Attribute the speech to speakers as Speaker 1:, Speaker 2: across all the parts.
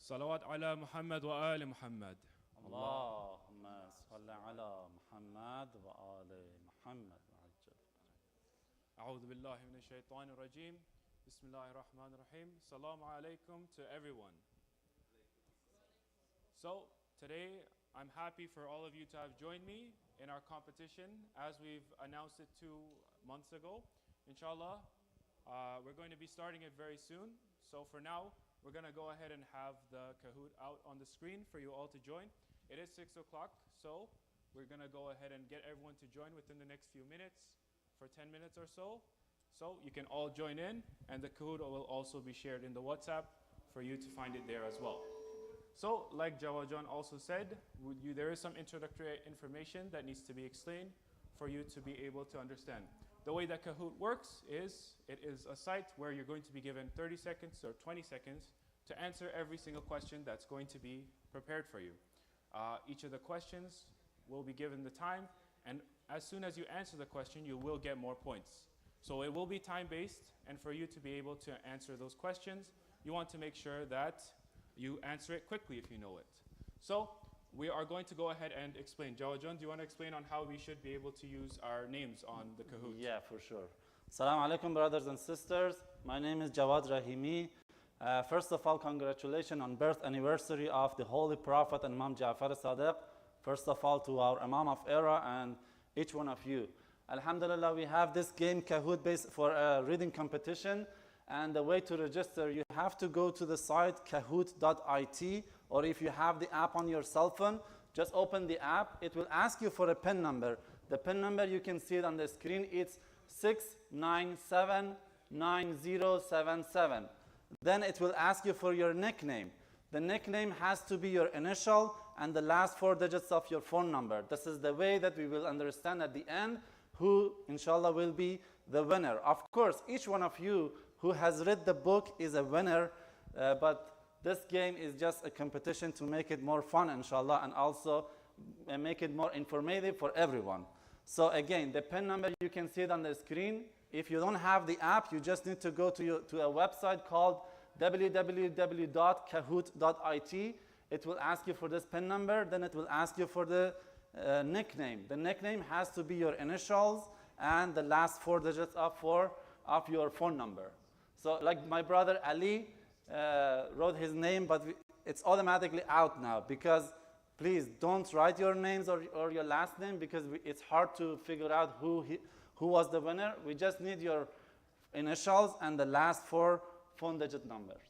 Speaker 1: صلوات على محمد وآل محمد.
Speaker 2: اللهم صل على محمد وآل محمد.
Speaker 1: أعوذ بالله من الشيطان الرجيم. بسم الله الرحمن الرحيم. Assalamu alaikum to everyone. So today I'm happy for all of you to have joined me in our competition as we've announced it 2 months ago. Inshallah, we're going to be starting it very soon. So for now, we're going to go ahead and have the Kahoot out on the screen for you all to join. It is 6 o'clock, so we're going to go ahead and get everyone to join within the next few minutes, for 10 minutes or so. So you can all join in, and the Kahoot will also be shared in the WhatsApp for you to find it there as well. So, like Jawajan also said, there is some introductory information that needs to be explained for you to be able to understand. The way that Kahoot works is, it is a site where you're going to be given 30 seconds or 20 seconds to answer every single question that's going to be prepared for you. Each of the questions will be given the time, and as soon as you answer the question, you will get more points. So it will be time-based, and for you to be able to answer those questions, you want to make sure that you answer it quickly if you know it. So we are going to go ahead and explain. Jawajan, do you want to explain on how we should be able to use our names on the Kahoot?
Speaker 2: Yeah, for sure. Assalamu alaikum, brothers and sisters. My name is Jawad Rahimi. First of all, congratulations on birth anniversary of the Holy Prophet and Imam Ja'far Sadiq. First of all, to our Imam of Era and each one of you. Alhamdulillah, we have this game Kahoot based for a reading competition. And the way to register, you have to go to the site kahoot.it, or if you have the app on your cell phone, just open the app. It will ask you for a PIN number. The PIN number, you can see it on the screen. It's 6979077. Then it will ask you for your nickname. The nickname has to be your initial and the last 4 digits of your phone number. This is the way that we will understand at the end who, inshallah, will be the winner. Of course, each one of you who has read the book is a winner, but this game is just a competition to make it more fun, inshallah, and also make it more informative for everyone. So again, the PIN number, you can see it on the screen. If you don't have the app, you just need to go to a website called www.kahoot.it. It will ask you for this PIN number, then it will ask you for the nickname. The nickname has to be your initials and the last 4 digits of your phone number. So like my brother Ali wrote his name, but it's automatically out now, because please don't write your names or your last name, because it's hard to figure out who was the winner. We just need your initials and the last 4 phone digit numbers.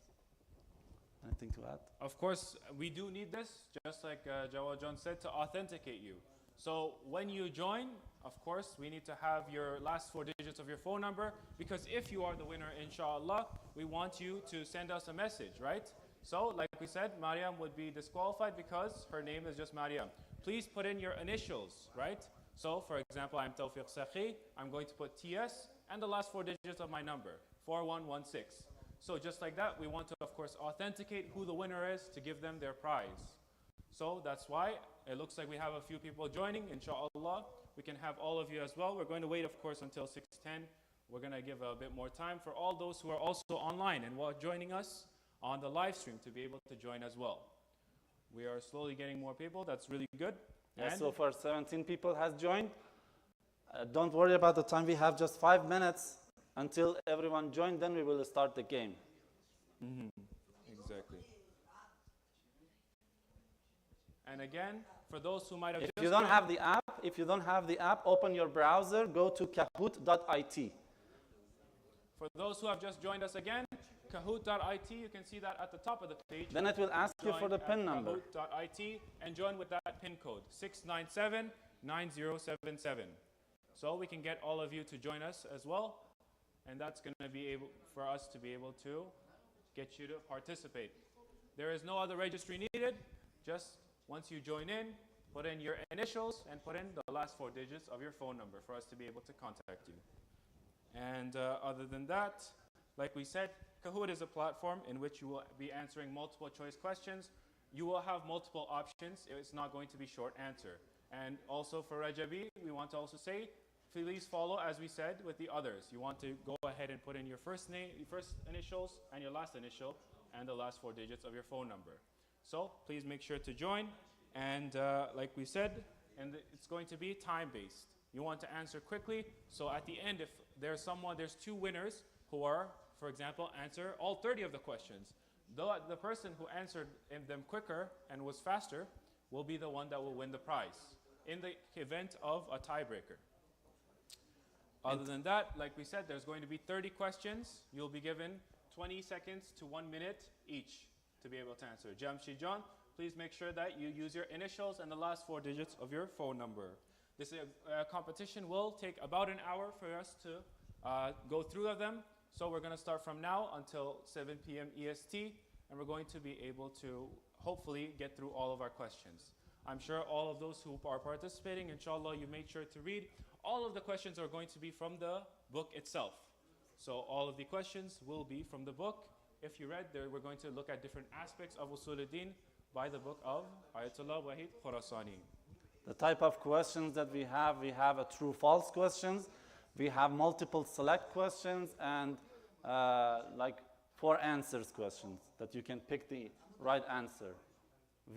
Speaker 2: Anything to add?
Speaker 1: Of course, we do need this, just like Jawajan said, to authenticate you. So when you join, of course, we need to have your last 4 digits of your phone number, because if you are the winner, inshallah, we want you to send us a message, right? So, like we said, Mariam would be disqualified because her name is just Mariam. Please put in your initials, right? So, for example, I'm Tawfiq Sakhi. I'm going to put TS and the last 4 digits of my number, 4116. So just like that, we want to, of course, authenticate who the winner is to give them their prize. So that's why it looks like we have a few people joining, inshallah. We can have all of you as well. We're going to wait, of course, until 6:10. We're going to give a bit more time for all those who are also online and joining us on the live stream to be able to join as well. We are slowly getting more people. That's really good.
Speaker 2: Yeah, so far 17 people has joined. Don't worry about the time. We have just 5 minutes until everyone joined. Then we will start the game.
Speaker 1: Exactly. And again, for those who might have
Speaker 2: if you don't have the app, open your browser, go to kahoot.it.
Speaker 1: For those who have just joined us again, kahoot.it, you can see that at the top of the page.
Speaker 2: Then it will ask you for the PIN number.
Speaker 1: Kahoot.it and join with that PIN code, 6979077. So we can get all of you to join us as well, and that's going to be able for us to be able to get you to participate. There is no other registry needed. Just once you join in, put in your initials and put in the last 4 digits of your phone number for us to be able to contact you. And other than that, like we said, Kahoot is a platform in which you will be answering multiple choice questions. You will have multiple options. It's not going to be short answer. And also for Rajabi, we want to also say, please follow, as we said, with the others. You want to go ahead and put in your first name, your first initials, and your last initial, and the last 4 digits of your phone number. So please make sure to join. And like we said, it's going to be time-based. You want to answer quickly. So at the end, if there's 2 winners who are, for example, answer all 30 of the questions. The person who answered them quicker and was faster will be the one that will win the prize in the event of a tiebreaker. Other than that, like we said, there's going to be 30 questions. You'll be given 20 seconds to 1 minute each to be able to answer. Jamshid John, please make sure that you use your initials and the last 4 digits of your phone number. This competition will take about an hour for us to go through them. So we're going to start from now until 7 p.m. EST, and we're going to be able to hopefully get through all of our questions. I'm sure all of those who are participating, inshallah, you made sure to read. All of the questions are going to be from the book itself. So all of the questions will be from the book. If you read there, we're going to look at different aspects of Usul al-Din by the book of Ayatollah Wahid Khurasani.
Speaker 2: The type of questions that we have a true-false questions, we have multiple select questions, and like 4 answers questions that you can pick the right answer.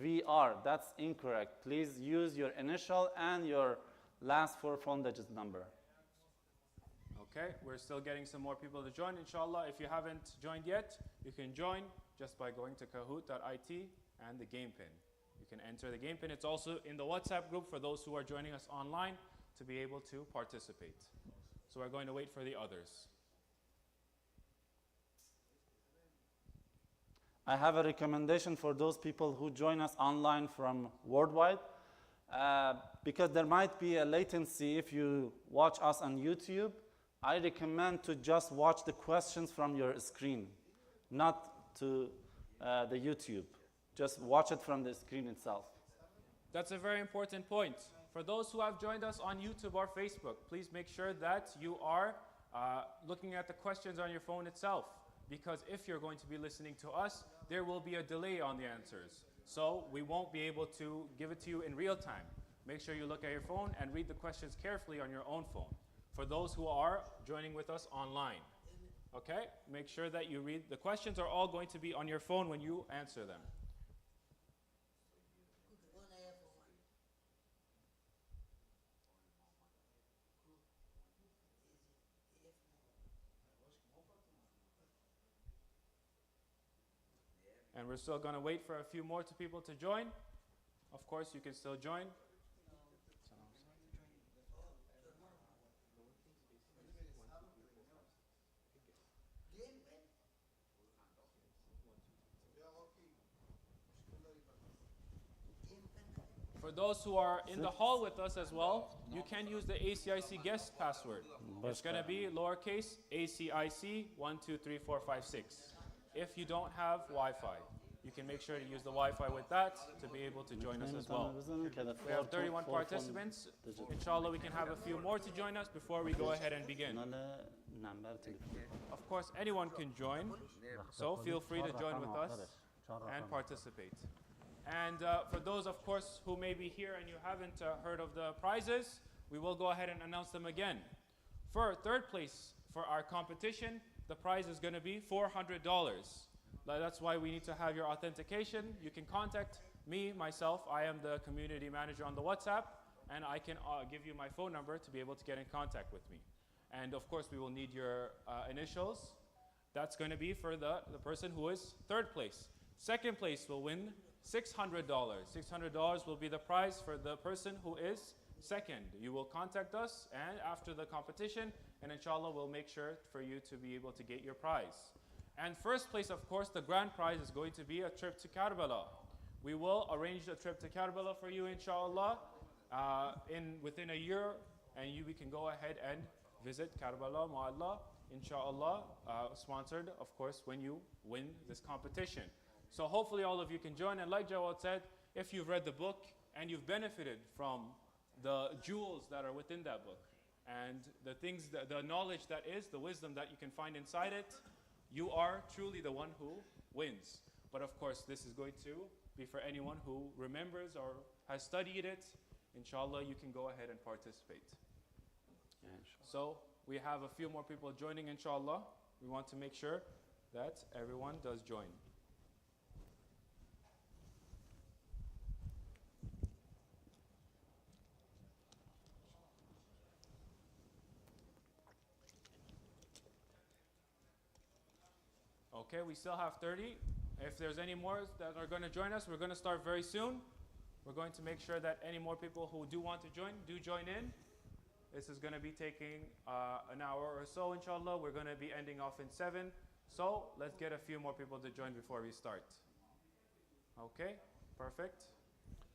Speaker 2: VR, that's incorrect. Please use your initial and your last 4 phone digit number.
Speaker 1: Okay, we're still getting some more people to join, inshallah. If you haven't joined yet, you can join just by going to kahoot.it and the game pin. You can enter the game pin. It's also in the WhatsApp group for those who are joining us online to be able to participate. So we're going to wait for the others.
Speaker 2: I have a recommendation for those people who join us online from worldwide, because there might be a latency if you watch us on YouTube. I recommend to just watch the questions from your screen, not to the YouTube. Just watch it from the screen itself.
Speaker 1: That's a very important point. For those who have joined us on YouTube or Facebook, please make sure that you are looking at the questions on your phone itself. Because if you're going to be listening to us, there will be a delay on the answers. So we won't be able to give it to you in real time. Make sure you look at your phone and read the questions carefully on your own phone. For those who are joining with us online, okay? Make sure that you read. The questions are all going to be on your phone when you answer them. And we're still going to wait for a few more people to join. Of course, you can still join. For those who are in the hall with us as well, you can use the ACIC guest password. It's going to be lowercase ACIC 123456. If you don't have Wi-Fi, you can make sure to use the Wi-Fi with that to be able to join us as well. We have 31 participants. Inshallah, we can have a few more to join us before we go ahead and begin. Of course, anyone can join, so feel free to join with us and participate. And for those, of course, who may be here and you haven't heard of the prizes, we will go ahead and announce them again. For 3rd place for our competition, the prize is going to be $400. That's why we need to have your authentication. You can contact me, myself. I am the community manager on the WhatsApp, and I can give you my phone number to be able to get in contact with me. And of course, we will need your initials. That's going to be for the person who is 3rd place. 2nd place will win $600. $600 will be the prize for the person who is 2nd. You will contact us and after the competition, and inshallah we'll make sure for you to be able to get your prize. And 1st place, of course, the grand prize is going to be a trip to Karbala. We will arrange a trip to Karbala for you, inshallah, within a year, and we can go ahead and visit Karbala, Mu'alla, inshallah, sponsored, of course, when you win this competition. So hopefully all of you can join, and like Jawad said, if you've read the book and you've benefited from the jewels that are within that book, and the things, the knowledge that is, the wisdom that you can find inside it, you are truly the one who wins. But of course, this is going to be for anyone who remembers or has studied it. Inshallah, you can go ahead and participate. So we have a few more people joining, inshallah. We want to make sure that everyone does join. Okay, we still have 30. If there's any more that are going to join us, we're going to start very soon. We're going to make sure that any more people who do want to join, do join in. This is going to be taking an hour or so, inshallah. We're going to be ending off in 7. So let's get a few more people to join before we start. Okay, perfect.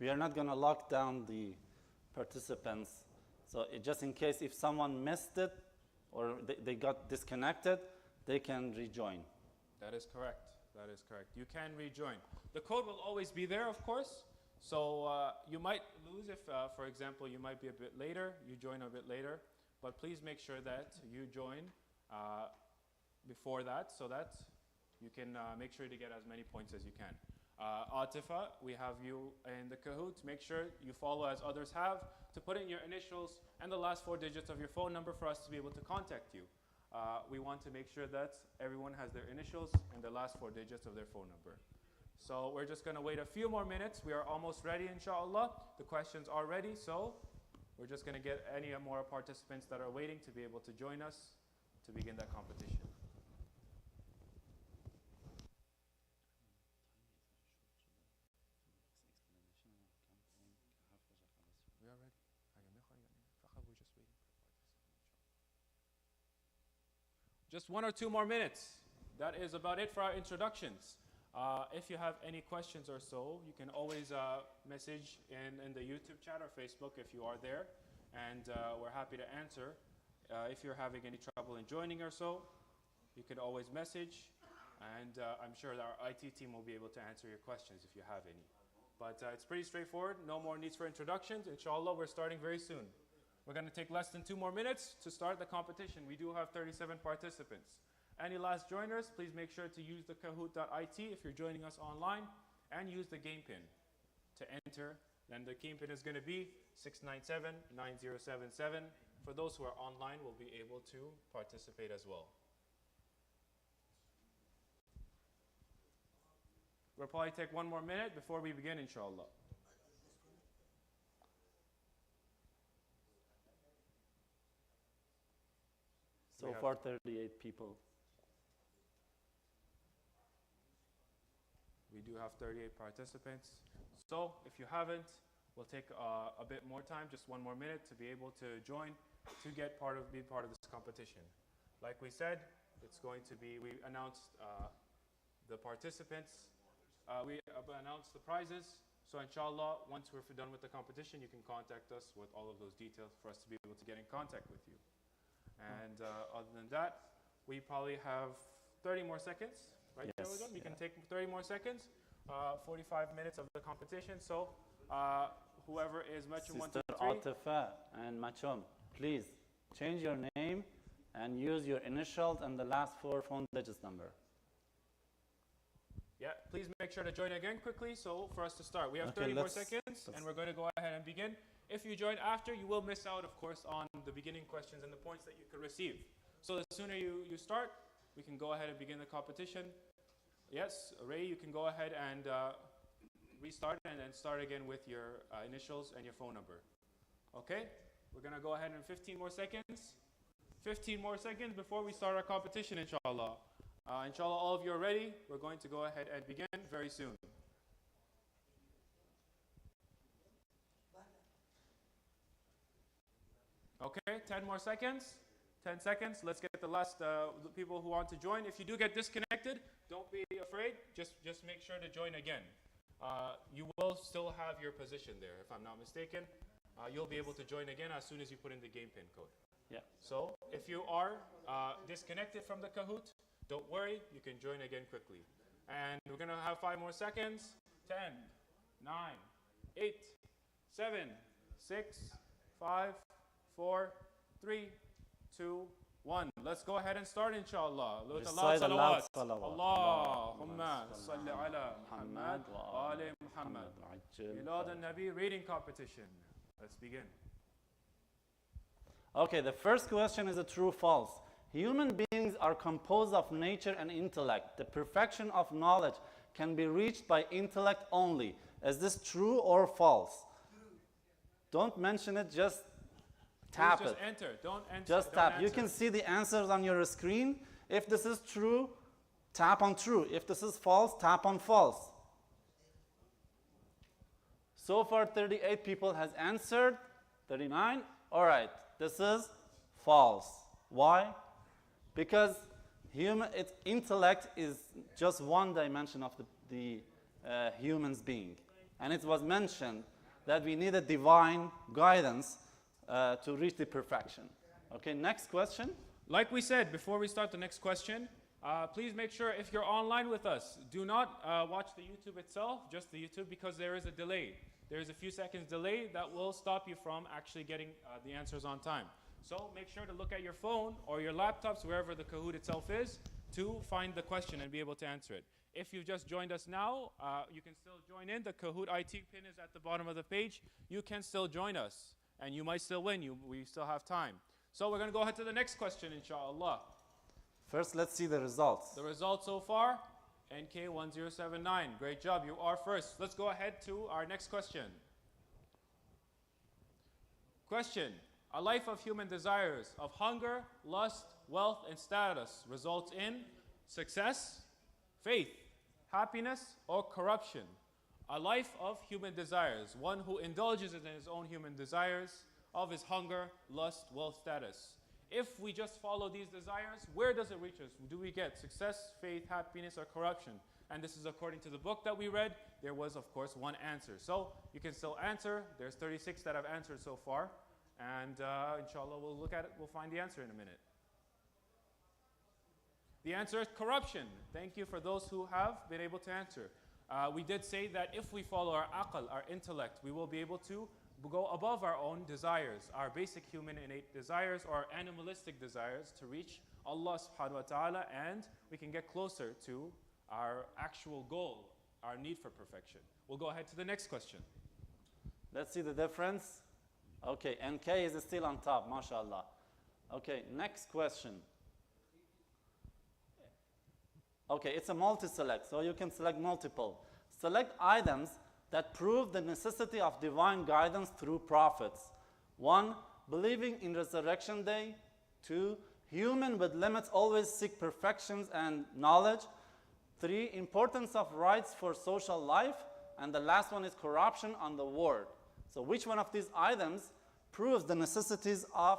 Speaker 2: We are not going to lock down the participants. So just in case if someone missed it or they got disconnected, they can rejoin.
Speaker 1: That is correct. That is correct. You can rejoin. The code will always be there, of course. So you might lose if, for example, you might be a bit later, you join a bit later. But please make sure that you join before that so that you can make sure to get as many points as you can. Atifa, we have you in the Kahoot. Make sure you follow as others have to put in your initials and the last 4 digits of your phone number for us to be able to contact you. We want to make sure that everyone has their initials and the last 4 digits of their phone number. So we're just going to wait a few more minutes. We are almost ready, inshallah. The questions are ready, so we're just going to get any more participants that are waiting to be able to join us to begin that competition. We are ready. Just 1 or 2 more minutes. That is about it for our introductions. If you have any questions or so, you can always message in the YouTube chat or Facebook if you are there, and we're happy to answer. If you're having any trouble in joining or so, you can always message, and I'm sure that our IT team will be able to answer your questions if you have any. But it's pretty straightforward. No more needs for introductions. Inshallah, we're starting very soon. We're going to take less than 2 more minutes to start the competition. We do have 37 participants. Any last joiners, please make sure to use the kahoot.it if you're joining us online, and use the game pin to enter. Then the game pin is going to be 697-9077. For those who are online, will be able to participate as well. We'll probably take 1 more minute before we begin, inshallah.
Speaker 2: So far, 38 people.
Speaker 1: We do have 38 participants. So if you haven't, we'll take a bit more time, just 1 more minute to be able to join, to be part of this competition. Like we said, it's going to be, we announced the participants, we announced the prizes. So inshallah, once we're done with the competition, you can contact us with all of those details for us to be able to get in contact with you. And other than that, we probably have 30 more seconds, right?
Speaker 2: Yes.
Speaker 1: We can take 30 more seconds, 45 minutes of the competition. So whoever is Machum 1, 2, 3.
Speaker 2: Sister Atifa and Machum, please change your name and use your initials and the last 4 phone digits number.
Speaker 1: Yeah, please make sure to join again quickly so for us to start. We have 30 more seconds and we're going to go ahead and begin. If you join after, you will miss out, of course, on the beginning questions and the points that you could receive. So the sooner you start, we can go ahead and begin the competition. Yes, Ray, you can go ahead and restart and then start again with your initials and your phone number. Okay? We're going to go ahead in 15 more seconds. 15 more seconds before we start our competition, inshallah. Inshallah, all of you are ready. We're going to go ahead and begin very soon. Okay, 10 more seconds. 10 seconds. Let's get the last people who want to join. If you do get disconnected, don't be afraid. Just make sure to join again. You will still have your position there, if I'm not mistaken. You'll be able to join again as soon as you put in the game pin code.
Speaker 2: Yeah.
Speaker 1: So if you are disconnected from the Kahoot, don't worry. You can join again quickly. And we're going to have 5 more seconds. 10, 9, 8, 7, 6, 5, 4, 3, 2, 1. Let's go ahead and start, inshallah.
Speaker 2: Recite a loud salawat.
Speaker 1: Allahumma salli ala Muhammad wa ali Muhammad. Milad al-Nabi reading competition. Let's begin.
Speaker 2: Okay, the first question is a true false. Human beings are composed of nature and intellect. The perfection of knowledge can be reached by intellect only. Is this true or false? Don't mention it, just tap
Speaker 1: Just
Speaker 2: it.
Speaker 1: enter. Don't enter.
Speaker 2: Just
Speaker 1: don't
Speaker 2: tap.
Speaker 1: answer.
Speaker 2: You can see the answers on your screen. If this is true, tap on true. If this is false, tap on false. So far, 38 people has answered. 39. All right, this is false. Why? Because its intellect is just one dimension of the human's being. And it was mentioned that we need a divine guidance to reach the perfection. Okay, next question.
Speaker 1: Like we said, before we start the next question, please make sure if you're online with us, do not watch the YouTube itself, just the YouTube, because there is a delay. There is a few seconds delay that will stop you from actually getting the answers on time. So make sure to look at your phone or your laptops, wherever the Kahoot itself is, to find the question and be able to answer it. If you've just joined us now, you can still join in. The Kahoot IT pin is at the bottom of the page. You can still join us, and you might still win. We still have time. So we're going to go ahead to the next question, inshallah.
Speaker 2: First, let's see the results.
Speaker 1: The results so far, NK1079. Great job, you are first. Let's go ahead to our next question. Question: a life of human desires of hunger, lust, wealth, and status results in success, faith, happiness, or corruption. A life of human desires, one who indulges in his own human desires of his hunger, lust, wealth, status. If we just follow these desires, where does it reach us? Do we get success, faith, happiness, or corruption? And this is according to the book that we read. There was, of course, one answer. So you can still answer. There's 36 that have answered so far. And inshallah, we'll look at it. We'll find the answer in a minute. The answer is corruption. Thank you for those who have been able to answer. We did say that if we follow our aql, our intellect, we will be able to go above our own desires, our basic human innate desires or animalistic desires, to reach Allah subhanahu wa ta'ala, and we can get closer to our actual goal, our need for perfection. We'll go ahead to the next question.
Speaker 2: Let's see the difference. Okay, NK is still on top, mashallah. Okay, next question. Okay, it's a multi-select, so you can select multiple. Select items that prove the necessity of divine guidance through prophets. 1, believing in resurrection day. 2, human with limits always seek perfections and knowledge. 3, importance of rights for social life. And the last one is corruption on the world. So which one of these items proves the necessities of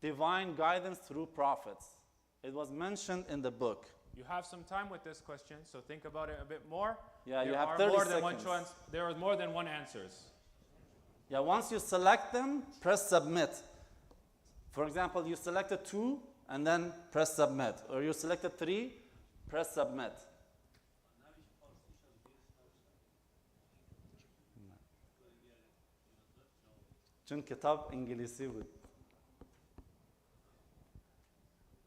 Speaker 2: divine guidance through prophets? It was mentioned in the book.
Speaker 1: You have some time with this question, so think about it a bit more.
Speaker 2: Yeah,
Speaker 1: there
Speaker 2: you have
Speaker 1: are
Speaker 2: 30
Speaker 1: more
Speaker 2: seconds.
Speaker 1: Than one choice. There are more than one answers.
Speaker 2: Yeah, once you select them, press submit. For example, you selected 2 and then press submit. Or you selected 3, press submit. چون کتاب انگلیسی بود.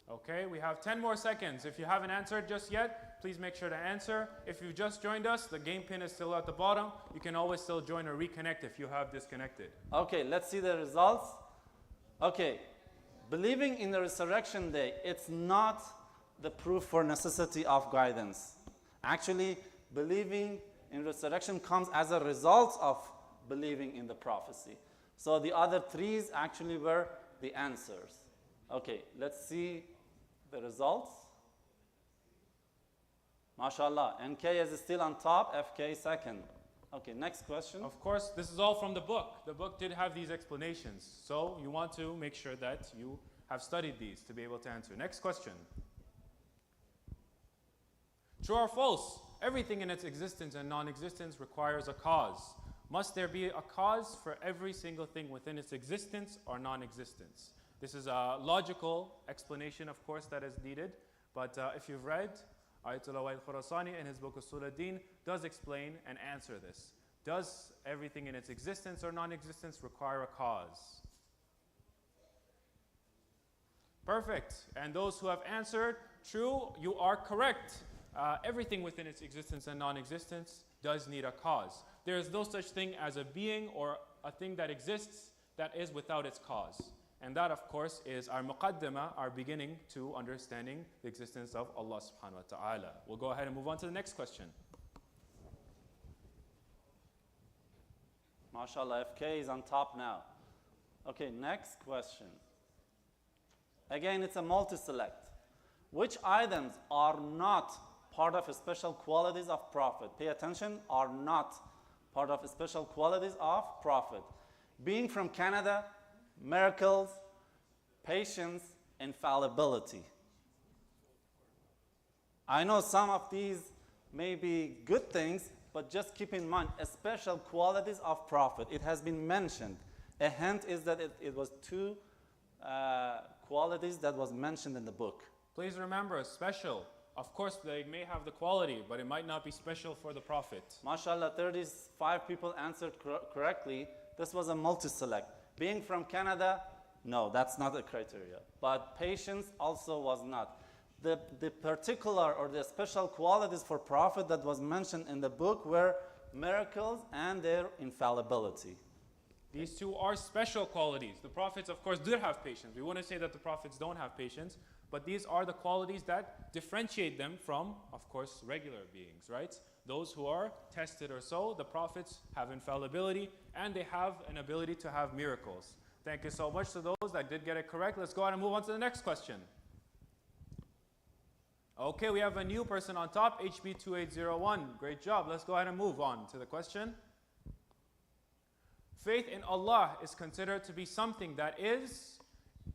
Speaker 1: Okay, we have 10 more seconds. If you haven't answered just yet, please make sure to answer. If you've just joined us, the game pin is still at the bottom. You can always still join or reconnect if you have disconnected.
Speaker 2: Okay, let's see the results. Okay, believing in the resurrection day, it's not the proof for necessity of guidance. Actually, believing in resurrection comes as a result of believing in the prophecy. So the other 3s actually were the answers. Okay, let's see the results. MashaAllah, NK is still on top, FK second. Okay, next question.
Speaker 1: Of course, this is all from the book. The book did have these explanations. So you want to make sure that you have studied these to be able to answer. Next question. True or false? Everything in its existence and non-existence requires a cause. Must there be a cause for every single thing within its existence or non-existence? This is a logical explanation, of course, that is needed. But if you've read, Ayatollah Wa'il Khurasani in his book Usul ad-Din does explain and answer this. Does everything in its existence or non-existence require a cause? Perfect. And those who have answered, true, you are correct. Everything within its existence and non-existence does need a cause. There is no such thing as a being or a thing that exists that is without its cause. And that, of course, is our muqaddimah, our beginning to understanding the existence of Allah subhanahu wa ta'ala. We'll go ahead and move on to the next question.
Speaker 2: MashaAllah, FK is on top now. Okay, next question. Again, it's a multi-select. Which items are not part of special qualities of Prophet? Pay attention, are not part of special qualities of Prophet. Being from Canada, miracles, patience, infallibility. I know some of these may be good things, but just keep in mind, special qualities of Prophet. It has been mentioned. A hint is that it was two qualities that was mentioned in the book.
Speaker 1: Please remember, special. Of course, they may have the quality, but it might not be special for the Prophet.
Speaker 2: MashaAllah, 35 people answered correctly. This was a multi-select. Being from Canada, no, that's not a criteria. But patience also was not. The particular or the special qualities for Prophet that was mentioned in the book were miracles and their infallibility.
Speaker 1: These two are special qualities. The Prophets, of course, did have patience. We wouldn't say that the Prophets don't have patience, but these are the qualities that differentiate them from, of course, regular beings, right? Those who are tested or so, the Prophets have infallibility and they have an ability to have miracles. Thank you so much to those that did get it correct. Let's go ahead and move on to the next question. Okay, we have a new person on top, HB2801. Great job. Let's go ahead and move on to the question. Faith in Allah is considered to be something that is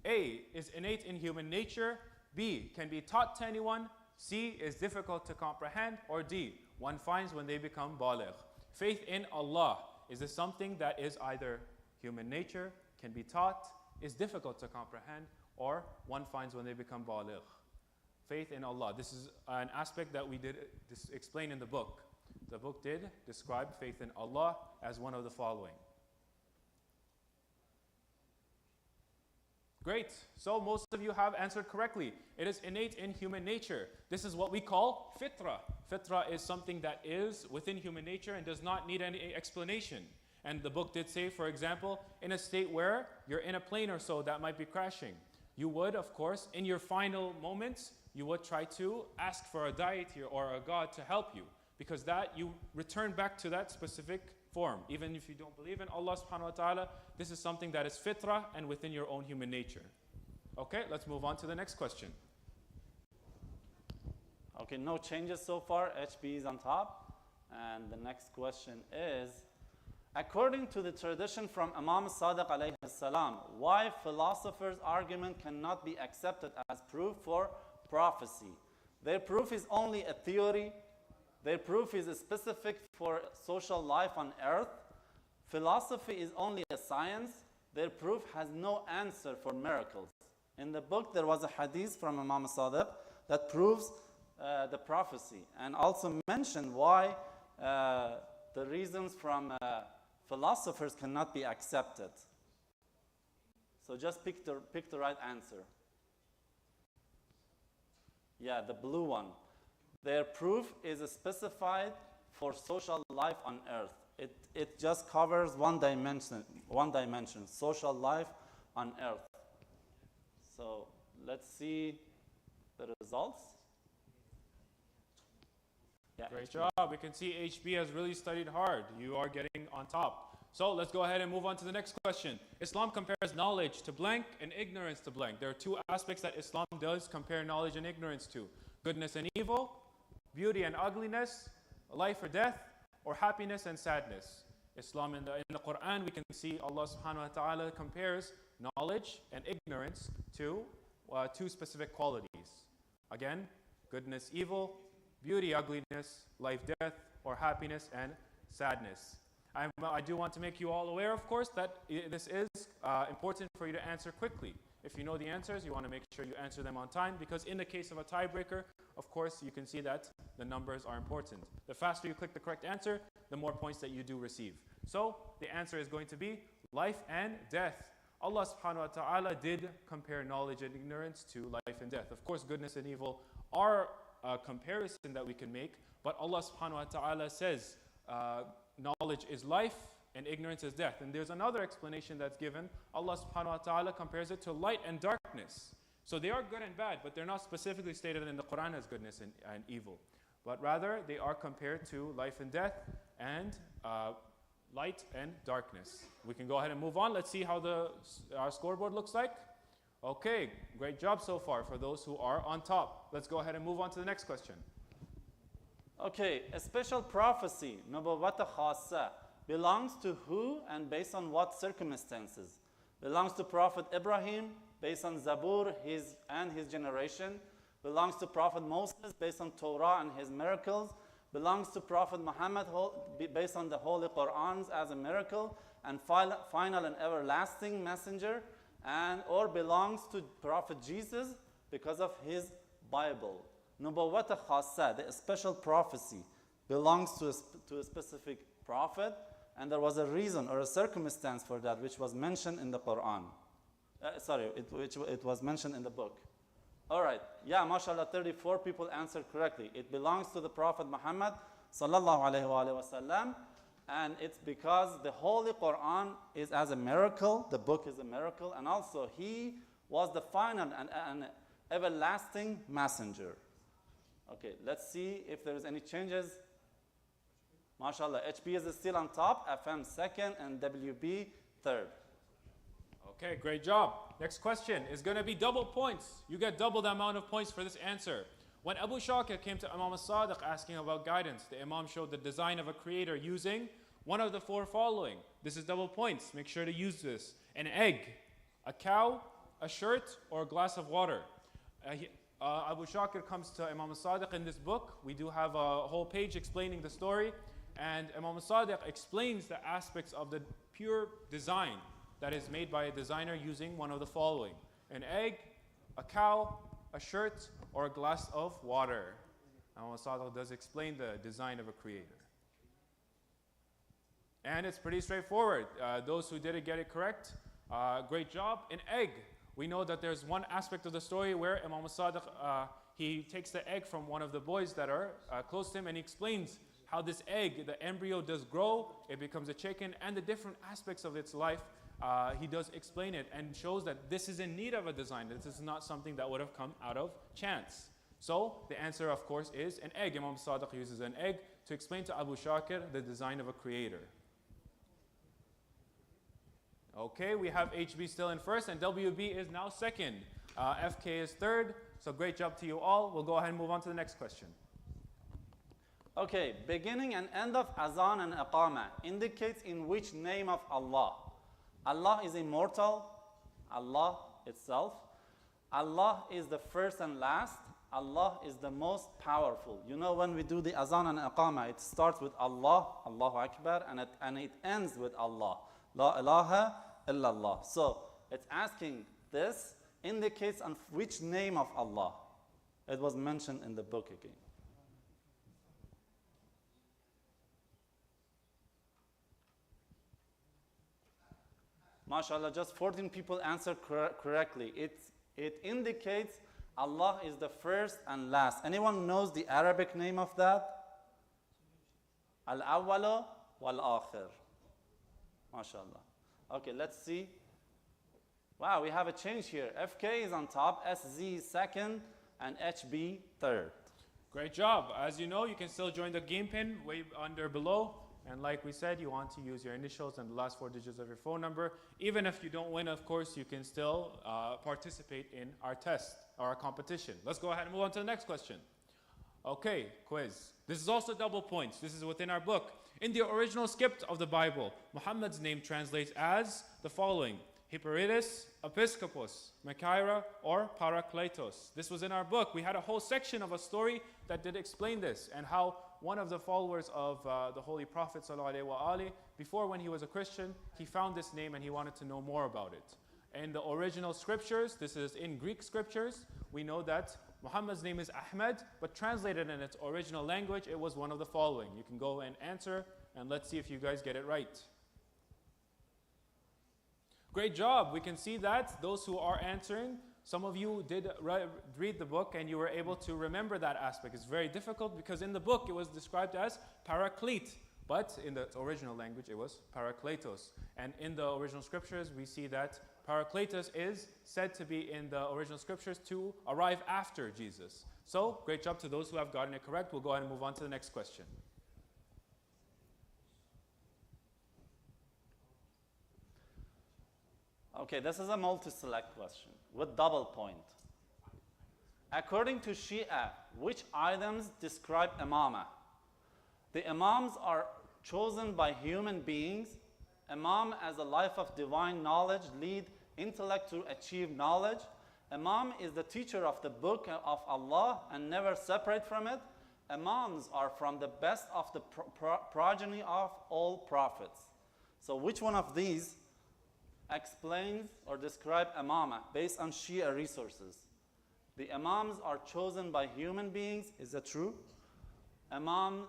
Speaker 1: A, is innate in human nature, B, can be taught to anyone, C, is difficult to comprehend, or D, one finds when they become baligh. Faith in Allah, is this something that is either human nature, can be taught, is difficult to comprehend, or one finds when they become baligh? Faith in Allah. This is an aspect that we did explain in the book. The book did describe faith in Allah as one of the following. Great. So most of you have answered correctly. It is innate in human nature. This is what we call fitra. Fitra is something that is within human nature and does not need any explanation. And the book did say, for example, in a state where you're in a plane or so that might be crashing, you would, of course, in your final moments, you would try to ask for a deity or a God to help you, because that you return back to that specific form. Even if you don't believe in Allah subhanahu wa ta'ala, this is something that is fitrah and within your own human nature. Okay, let's move on to the next question.
Speaker 2: Okay, no changes so far. HB is on top. And the next question is, according to the tradition from Imam Sadiq alayhi salam, why philosophers' argument cannot be accepted as proof for prophecy? Their proof is only a theory. Their proof is specific for social life on earth. Philosophy is only a science. Their proof has no answer for miracles. In the book, there was a hadith from Imam Sadiq that proves the prophecy and also mentioned why the reasons from philosophers cannot be accepted. So just pick the right answer. Yeah, the blue one. Their proof is specified for social life on earth. It just covers one dimension, social life on earth. So let's see the results. Yeah,
Speaker 1: Great job. We can see HB has really studied hard. You are getting on top. So let's go ahead and move on to the next question. Islam compares knowledge to blank and ignorance to blank. There are two aspects that Islam does compare knowledge and ignorance to: goodness and evil, beauty and ugliness, life or death, or happiness and sadness. Islam in the Quran, we can see Allah subhanahu wa ta'ala compares knowledge and ignorance to two specific qualities. Again, goodness, evil, beauty, ugliness, life, death, or happiness and sadness. I do want to make you all aware, of course, that this is important for you to answer quickly. If you know the answers, you want to make sure you answer them on time, because in the case of a tiebreaker, of course, you can see that the numbers are important. The faster you click the correct answer, the more points that you do receive. So the answer is going to be life and death. Allah subhanahu wa ta'ala did compare knowledge and ignorance to life and death. Of course, goodness and evil are a comparison that we can make, but Allah subhanahu wa ta'ala says knowledge is life and ignorance is death. And there's another explanation that's given. Allah subhanahu wa ta'ala compares it to light and darkness. So they are good and bad, but they're not specifically stated in the Quran as goodness and evil. But rather, they are compared to life and death and light and darkness. We can go ahead and move on. Let's see how our scoreboard looks like. Okay, great job so far for those who are on top. Let's go ahead and move on to the next question.
Speaker 2: Okay, a special prophecy, nubuwwat khassa, belongs to who and based on what circumstances? Belongs to Prophet Ibrahim, based on Zabur and his generation. Belongs to Prophet Moses, based on Torah and his miracles. Belongs to Prophet Muhammad, based on the Holy Qur'ans as a miracle. And final and everlasting messenger. Or belongs to Prophet Jesus because of his Bible. Nubuwwat khassa, the special prophecy, belongs to a specific prophet, and there was a reason or a circumstance for that which was mentioned in the Quran. It was mentioned in the book. All right, yeah, mashallah, 34 people answered correctly. It belongs to the Prophet Muhammad sallallahu alaihi wasallam, and it's because the Holy Quran is as a miracle, the book is a miracle, and also he was the final and everlasting messenger. Okay, let's see if there is any changes. MashaAllah, HB is still on top, FM second, and WB third.
Speaker 1: Okay, great job. Next question is going to be double points. You get double the amount of points for this answer. When Abu Shakir came to Imam al-Sadiq asking about guidance, the Imam showed the design of a creator using one of the four following. This is double points. Make sure to use this. An egg, a cow, a shirt, or a glass of water. Abu Shakir comes to Imam al-Sadiq in this book. We do have a whole page explaining the story. And Imam al-Sadiq explains the aspects of the pure design that is made by a designer using one of the following. An egg, a cow, a shirt, or a glass of water. Imam al-Sadiq does explain the design of a creator. And it's pretty straightforward. Those who didn't get it correct, great job. An egg. We know that there's one aspect of the story where Imam al-Sadiq, he takes the egg from one of the boys that are close to him, and he explains how this egg, the embryo does grow, it becomes a chicken, and the different aspects of its life. He does explain it and shows that this is in need of a design. This is not something that would have come out of chance. So the answer, of course, is an egg. Imam Sadiq uses an egg to explain to Abu Shakir the design of a creator. Okay, we have HB still in first, and WB is now second. FK is third, so great job to you all. We'll go ahead and move on to the next question.
Speaker 2: Okay, beginning and end of Azan and Iqamah indicates in which name of Allah. Allah is immortal, Allah itself. Allah is the first and last. Allah is the most powerful. You know, when we do the Azan and Iqamah, it starts with Allah, Allahu Akbar, and it ends with Allah. La ilaha illallah. So it's asking, this indicates on which name of Allah. It was mentioned in the book again. MashaAllah, just 14 people answered correctly. It indicates Allah is the first and last. Anyone knows the Arabic name of that? Al-awwalu wal-akhir. MashaAllah. Okay, let's see. Wow, we have a change here. FK is on top, SZ second, and HB third.
Speaker 1: Great job. As you know, you can still join the game pin way under below. And like we said, you want to use your initials and the last four digits of your phone number. Even if you don't win, of course, you can still participate in our test or our competition. Let's go ahead and move on to the next question. Okay, quiz. This is also double points. This is within our book. In the original script of the Bible, Muhammad's name translates as the following: Hyperides, Episcopos, Makaira, or Parakletos. This was in our book. We had a whole section of a story that did explain this, and how one of the followers of the Holy Prophet ﷺ, before when he was a Christian, he found this name and he wanted to know more about it. In the original scriptures, this is in Greek scriptures, we know that Muhammad's name is Ahmed, but translated in its original language, it was one of the following. You can go and answer, and let's see if you guys get it right. Great job. We can see that those who are answering, some of you did read the book and you were able to remember that aspect. It's very difficult because in the book it was described as Paraclete, but in the original language it was Parakletos. And in the original scriptures we see that Parakletos is said to be in the original scriptures to arrive after Jesus. So great job to those who have gotten it correct. We'll go ahead and move on to the next question.
Speaker 2: Okay, this is a multi-select question with double point. According to Shia, which items describe imamah? The imams are chosen by human beings. Imam as a life of divine knowledge, lead intellect to achieve knowledge. Imam is the teacher of the book of Allah and never separate from it. Imams are from the best of the progeny of all prophets. So which one of these explains or describe imamah based on Shia resources? The imams are chosen by human beings. Is that true? Imam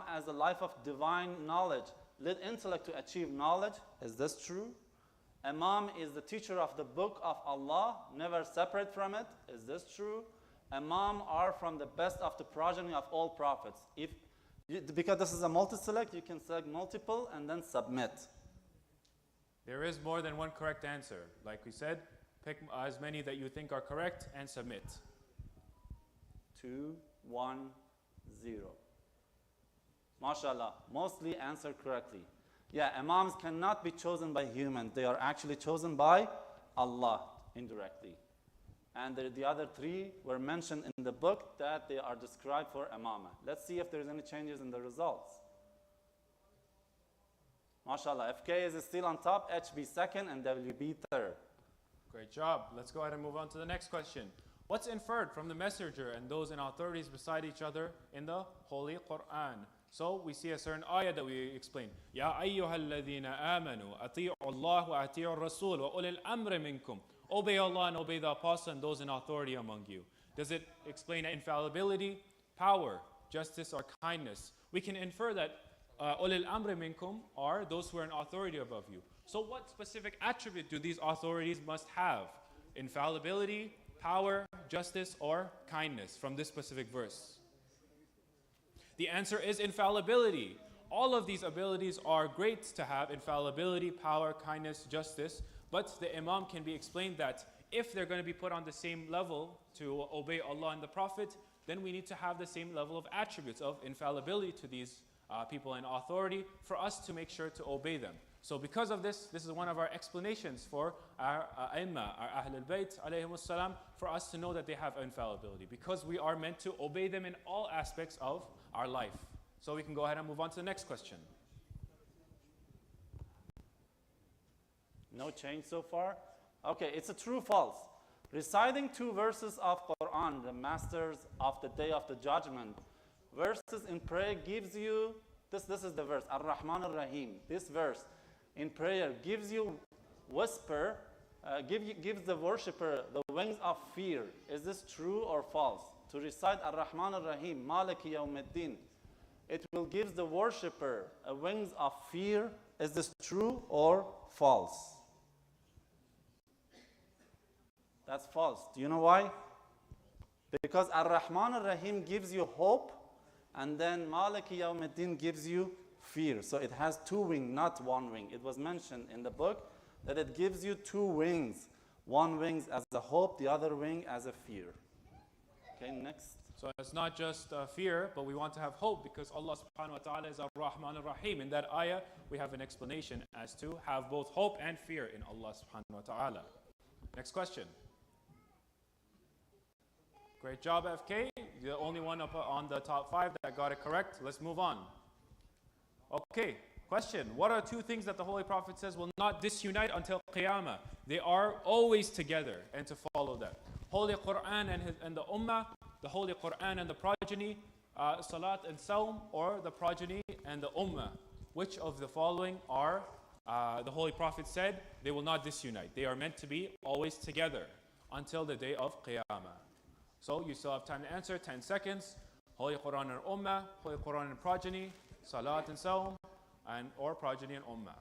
Speaker 2: as a life of divine knowledge, lead intellect to achieve knowledge. Is this true? Imam is the teacher of the book of Allah, never separate from it. Is this true? Imam are from the best of the progeny of all prophets. Because this is a multi-select, you can select multiple and then submit.
Speaker 1: There is more than one correct answer. Like we said, pick as many that you think are correct and submit.
Speaker 2: 2, 1, 0. MashaAllah, mostly answered correctly. Yeah, imams cannot be chosen by humans. They are actually chosen by Allah indirectly. And the other three were mentioned in the book that they are described for imamah. Let's see if there's any changes in the results. MashaAllah, FK is still on top, HB second, and WB third.
Speaker 1: Great job. Let's go ahead and move on to the next question. What's inferred from the messenger and those in authorities beside each other in the Holy Quran? So we see a certain ayah that we explain. Ya ayyuhalladhina amanu ati'u Allah wa ati'u Rasul wa ulil amri minkum. Obey Allah and obey the apostle and those in authority among you. Does it explain infallibility, power, justice, or kindness? We can infer that ulil amri minkum are those who are in authority above you. So what specific attribute do these authorities must have? Infallibility, power, justice, or kindness from this specific verse? The answer is infallibility. All of these abilities are great to have: infallibility, power, kindness, justice. But the imam can be explained that if they're going to be put on the same level to obey Allah and the Prophet, then we need to have the same level of attributes of infallibility to these people in authority for us to make sure to obey them. So because of this, this is one of our explanations for our Aimma, our Ahlul Bayt, alayhimus salam, for us to know that they have infallibility, because we are meant to obey them in all aspects of our life. So we can go ahead and move on to the next question.
Speaker 2: No change so far? Okay, it's a true false. Reciting 2 verses of Quran, the masters of the day of the judgment, verses in prayer gives you, this is the verse, Ar-Rahman Ar-Rahim. This verse in prayer gives you whisper, gives the worshipper the wings of fear. Is this true or false? To recite Ar-Rahman Ar-Rahim, Maliki Yawmiddin, it will give the worshipper a wings of fear. Is this true or false? That's false. Do you know why? Because Ar-Rahman Ar-Rahim gives you hope, and then Maliki Yawmiddin gives you fear. So it has 2 wings, not 1 wing. It was mentioned in the book that it gives you 2 wings. 1 wing as a hope, the other wing as a fear. Okay, next.
Speaker 1: So it's not just fear, but we want to have hope, because Allah subhanahu wa ta'ala is Ar-Rahman Ar-Rahim. In that ayah, we have an explanation as to have both hope and fear in Allah subhanahu wa ta'ala. Next question. Great job, FK. You're the only one up on the top 5 that got it correct. Let's move on. Okay, question. What are 2 things that the Holy Prophet says will not disunite until Qiyamah? They are always together, and to follow that. Holy Quran and the Ummah, the Holy Quran and the progeny, Salat and Sawm, or the progeny and the Ummah. Which of the following are, the Holy Prophet said, they will not disunite. They are meant to be always together until the day of Qiyamah. So you still have time to answer, 10 seconds. Holy Quran and Ummah, Holy Quran and progeny, Salat and Sawm, or progeny and Ummah.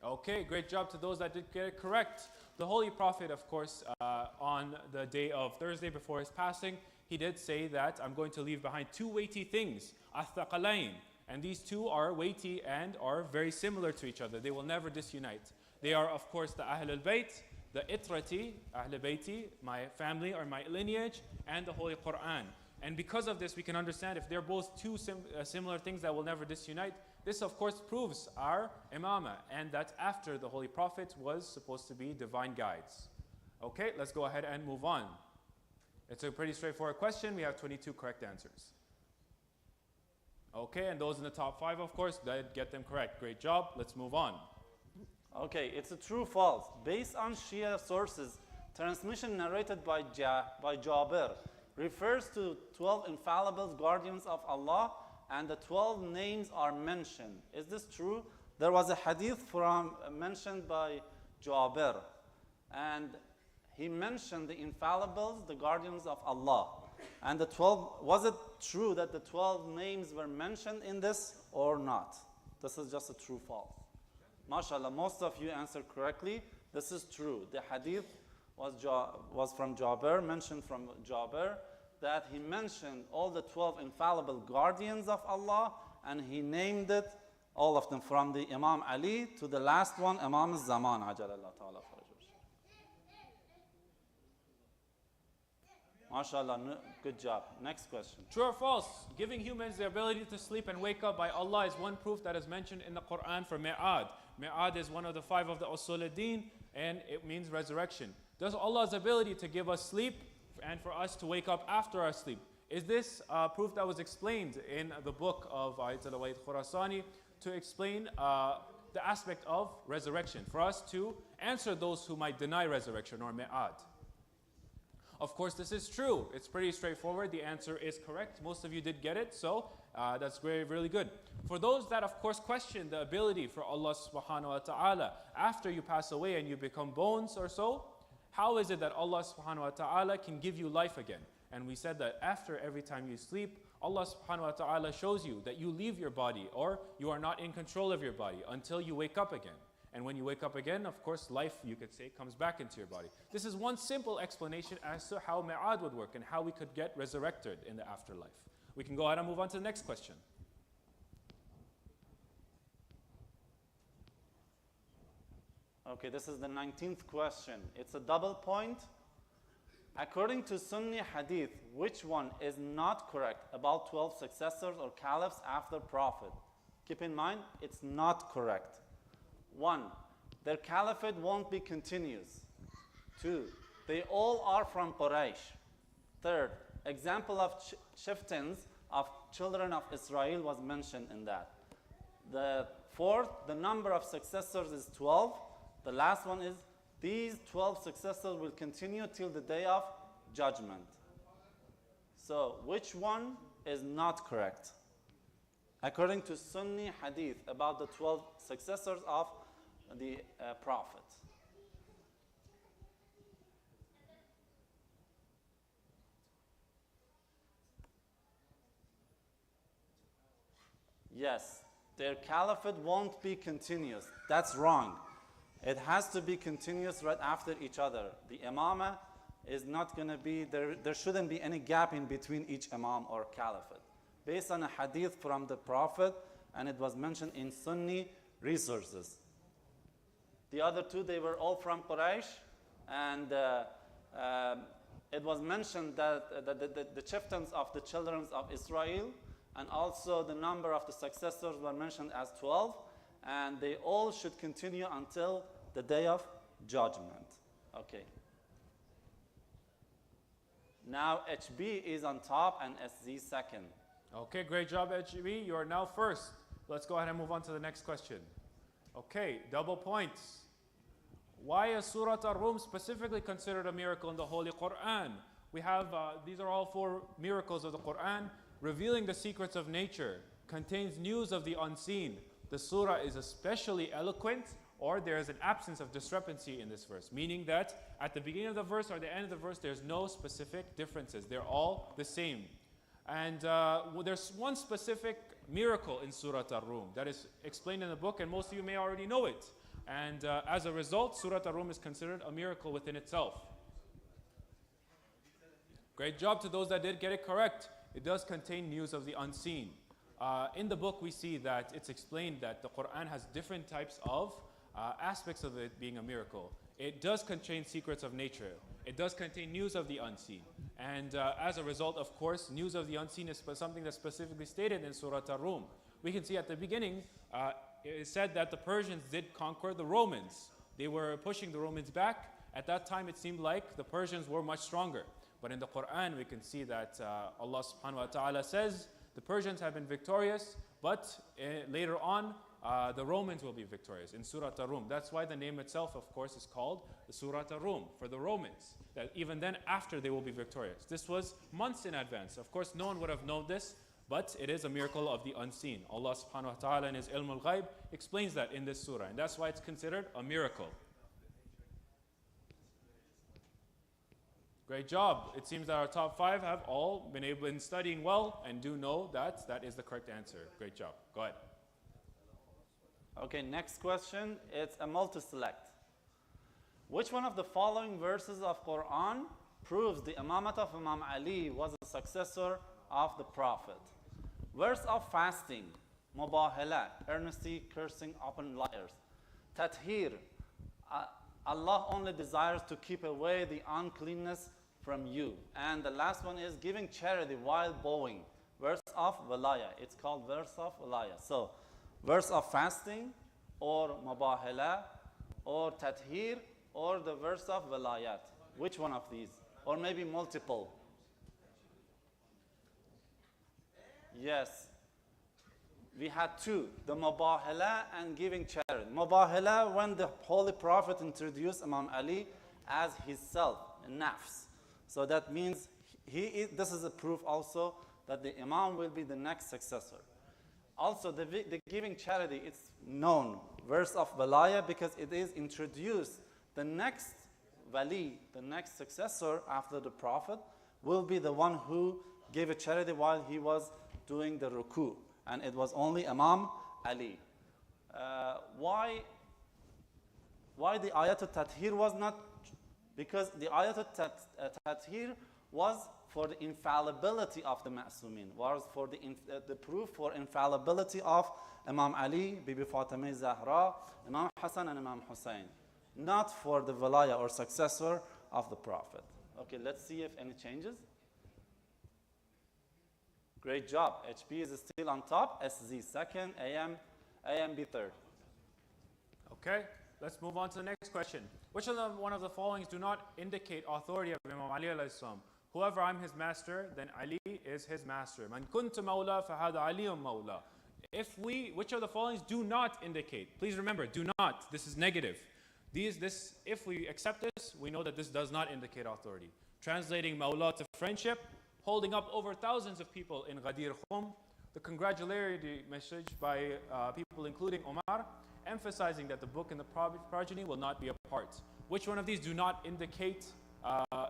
Speaker 1: Okay, great job to those that did get it correct. The Holy Prophet, of course, on the day of Thursday before his passing, he did say that I'm going to leave behind 2 weighty things, athaqalain. And these 2 are weighty and are very similar to each other. They will never disunite. They are, of course, the Ahlul Bayt, the Itrati, Ahlul Bayti, my family or my lineage, and the Holy Quran. And because of this, we can understand if they're both 2 similar things that will never disunite, This, of course, proves our imama and that after the Holy Prophet was supposed to be divine guides. Okay, let's go ahead and move on. It's a pretty straightforward question. We have 22 correct answers. Okay, and those in the top 5, of course, did get them correct. Great job. Let's move on.
Speaker 2: Okay, it's a true false. Based on Shia sources, transmission narrated by Jabir refers to 12 infallible guardians of Allah, and the 12 names are mentioned. Is this true? There was a hadith mentioned by Jabir, and he mentioned the infallibles, the guardians of Allah. And the 12, was it true that the 12 names were mentioned in this or not? This is just a true false. MashaAllah, most of you answered correctly. This is true. The hadith was from Jabir, mentioned from Jabir, that he mentioned all the 12 infallible guardians of Allah, and he named it, all of them, from the Imam Ali to the last one, Imam al-Zaman, ajalallah ta'ala farajah. MashaAllah, good job. Next question.
Speaker 1: True or false? Giving humans the ability to sleep and wake up by Allah is one proof that is mentioned in the Quran for Mi'ad. Mi'ad is one of the 5 of the Usul al-Din, and it means resurrection. Does Allah's ability to give us sleep and for us to wake up after our sleep, is this proof that was explained in the book of Ayat al-Wa'id Khurasani to explain the aspect of resurrection, for us to answer those who might deny resurrection or Mi'ad? Of course, this is true. It's pretty straightforward. The answer is correct. Most of you did get it, so that's very, really good. For those that, of course, question the ability for Allah subhanahu wa ta'ala after you pass away and you become bones or so, how is it that Allah subhanahu wa ta'ala can give you life again? And we said that after every time you sleep, Allah subhanahu wa ta'ala shows you that you leave your body or you are not in control of your body until you wake up again. And when you wake up again, of course, life, you could say, comes back into your body. This is one simple explanation as to how Mi'ad would work and how we could get resurrected in the afterlife. We can go ahead and move on to the next question.
Speaker 2: Okay, this is the 19th question. It's a double point. According to Sunni hadith, which one is not correct about 12 successors or caliphs after Prophet? Keep in mind, it's not correct. 1, their caliphate won't be continuous. 2, they all are from Quraysh. 3rd, example of chieftains of children of Israel was mentioned in that. The 4th, the number of successors is 12. The last one is these 12 successors will continue till the day of judgment. So which one is not correct? According to Sunni hadith about the 12 successors of the Prophet. Yes, their caliphate won't be continuous. That's wrong. It has to be continuous right after each other. The imamah is not going to be, there shouldn't be any gap in between each imam or caliphate. Based on a hadith from the Prophet, and it was mentioned in Sunni resources. The other 2, they were all from Quraysh, and it was mentioned that the chieftains of the children of Israel, and also the number of the successors were mentioned as 12, and they all should continue until the day of judgment. Okay. Now HB is on top and SZ second.
Speaker 1: Okay, great job, HB. You are now first. Let's go ahead and move on to the next question. Okay, double points. Why is Surah Ar-Rum specifically considered a miracle in the Holy Quran? We have, these are all 4 miracles of the Quran, revealing the secrets of nature, contains news of the unseen. The surah is especially eloquent, or there is an absence of discrepancy in this verse, meaning that at the beginning of the verse or the end of the verse, there's no specific differences. They're all the same. And there's one specific miracle in Surah Ar-Rum that is explained in the book, and most of you may already know it. And as a result, Surah Ar-Rum is considered a miracle within itself. Great job to those that did get it correct. It does contain news of the unseen. In the book, we see that it's explained that the Quran has different types of aspects of it being a miracle. It does contain secrets of nature. It does contain news of the unseen. And as a result, of course, news of the unseen is something that's specifically stated in Surah Ar-Rum. we can see at the beginning, it is said that the Persians did conquer the Romans. They were pushing the Romans back. At that time, it seemed like the Persians were much stronger. But in the Quran, we can see that Allah subhanahu wa ta'ala says the Persians have been victorious, but later on, the Romans will be victorious in Surah Ar-Rum. That's why the name itself, of course, is called the Surah Ar-Rum, for the Romans. That even then, after they will be victorious. This was months in advance. Of course, no one would have known this, but it is a miracle of the unseen. Allah subhanahu wa ta'ala in His Ilm al-Ghaib explains that in this surah, and that's why it's considered a miracle. Great job. It seems that our top 5 have all been studying well and do know that that is the correct answer. Great job. Go ahead.
Speaker 2: Okay, next question. It's a multi-select. Which one of the following verses of Quran proves the Imamat of Imam Ali was a successor of the Prophet? Verse of fasting, mubahala, earnestly cursing upon liars. Tathir, Allah only desires to keep away the uncleanness from you. And the last one is giving charity while bowing. Verse of walaya. It's called verse of walaya. So, verse of fasting, or mubahala, or tathir, or the verse of walayat. Which one of these? Or maybe multiple? Yes. We had 2, the mubahala and giving charity. Mubahala, when the Holy Prophet introduced Imam Ali as his self, nafs. So that means this is a proof also that the Imam will be the next successor. Also, the giving charity, it's known, verse of walaya, because it is introduced. The next wali, the next successor after the Prophet, will be the one who gave a charity while he was doing the ruku. And it was only Imam Ali. Why the ayatul tathir was not? Because the ayatul tathir was for the infallibility of the ma'sumin, was for the proof for infallibility of Imam Ali, Bibi Fatima Zahra, Imam Hassan and Imam Hussein, not for the walaya or successor of the Prophet. Okay, let's see if any changes. Great job. HP is still on top, SZ second, AMB third.
Speaker 1: Okay, let's move on to the next question. Which of one of the followings do not indicate authority of Imam Ali alayhi salam? Whoever I'm his master, then Ali is his master. Man kuntu mawla fahada aliyun mawla. Which of the followings do not indicate? Please remember, do not. This is negative. If we accept this, we know that this does not indicate authority. Translating mawla to friendship, holding up over thousands of people in Ghadir Khum, the congratulatory message by people including Omar, emphasizing that the book and the progeny will not be apart. Which one of these do not indicate,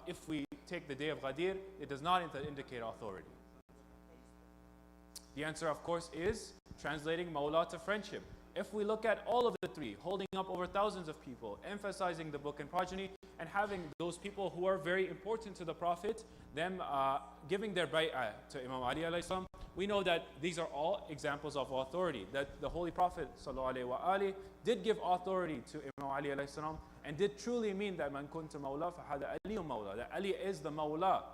Speaker 1: if we take the day of Ghadir, it does not indicate authority? The answer, of course, is translating mawla to friendship. If we look at all of the 3, holding up over thousands of people, emphasizing the book and progeny, and having those people who are very important to the Prophet, them giving their bay'ah to Imam Ali alayhi salam, we know that these are all examples of authority, that the Holy Prophet sallallahu alayhi wa alihi did give authority to Imam Ali alayhi salam, and did truly mean that man kunta mawla fahada aliyun mawla, that Ali is the mawla,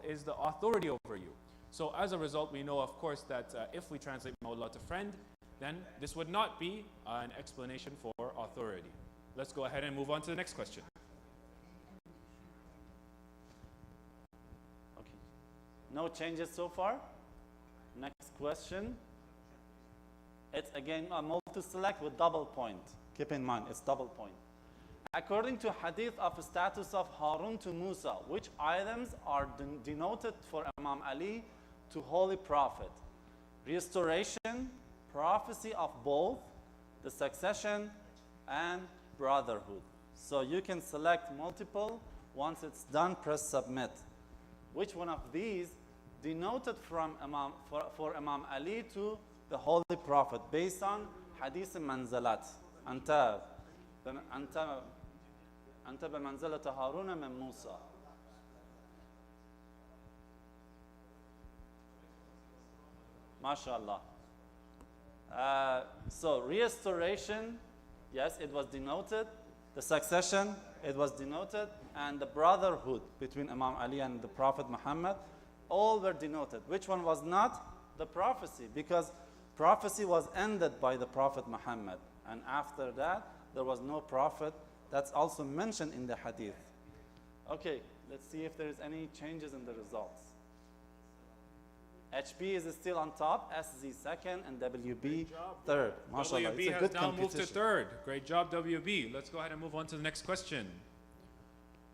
Speaker 1: is the authority over you. So as a result, we know, of course, that if we translate mawla to friend, then this would not be an explanation for authority. Let's go ahead and move on to the next question.
Speaker 2: Okay. No changes so far? Next question. It's again a multi-select with double point. Keep in mind, it's double point. According to hadith of status of Harun to Musa, which items are denoted for Imam Ali to Holy Prophet? Restoration, prophecy of both, the succession, and brotherhood. So you can select multiple. Once it's done, press submit. Which one of these denoted from for Imam Ali to the Holy Prophet based on Hadith Manzalat? Anta بمنزلة هارون من موسى. MashaAllah. So restoration, yes, it was denoted. The succession, it was denoted. And the brotherhood between Imam Ali and the Prophet Muhammad, all were denoted. Which one was not? The prophecy. Because prophecy was ended by the Prophet Muhammad. And after that, there was no prophet. That's also mentioned in the hadith. Okay, let's see if there's any changes in the results. HB is still on top, SZ second, and WB third. MashaAllah,
Speaker 1: WB
Speaker 2: it's a
Speaker 1: has
Speaker 2: good
Speaker 1: now moved to
Speaker 2: competition.
Speaker 1: third. Great job, WB. Let's go ahead and move on to the next question.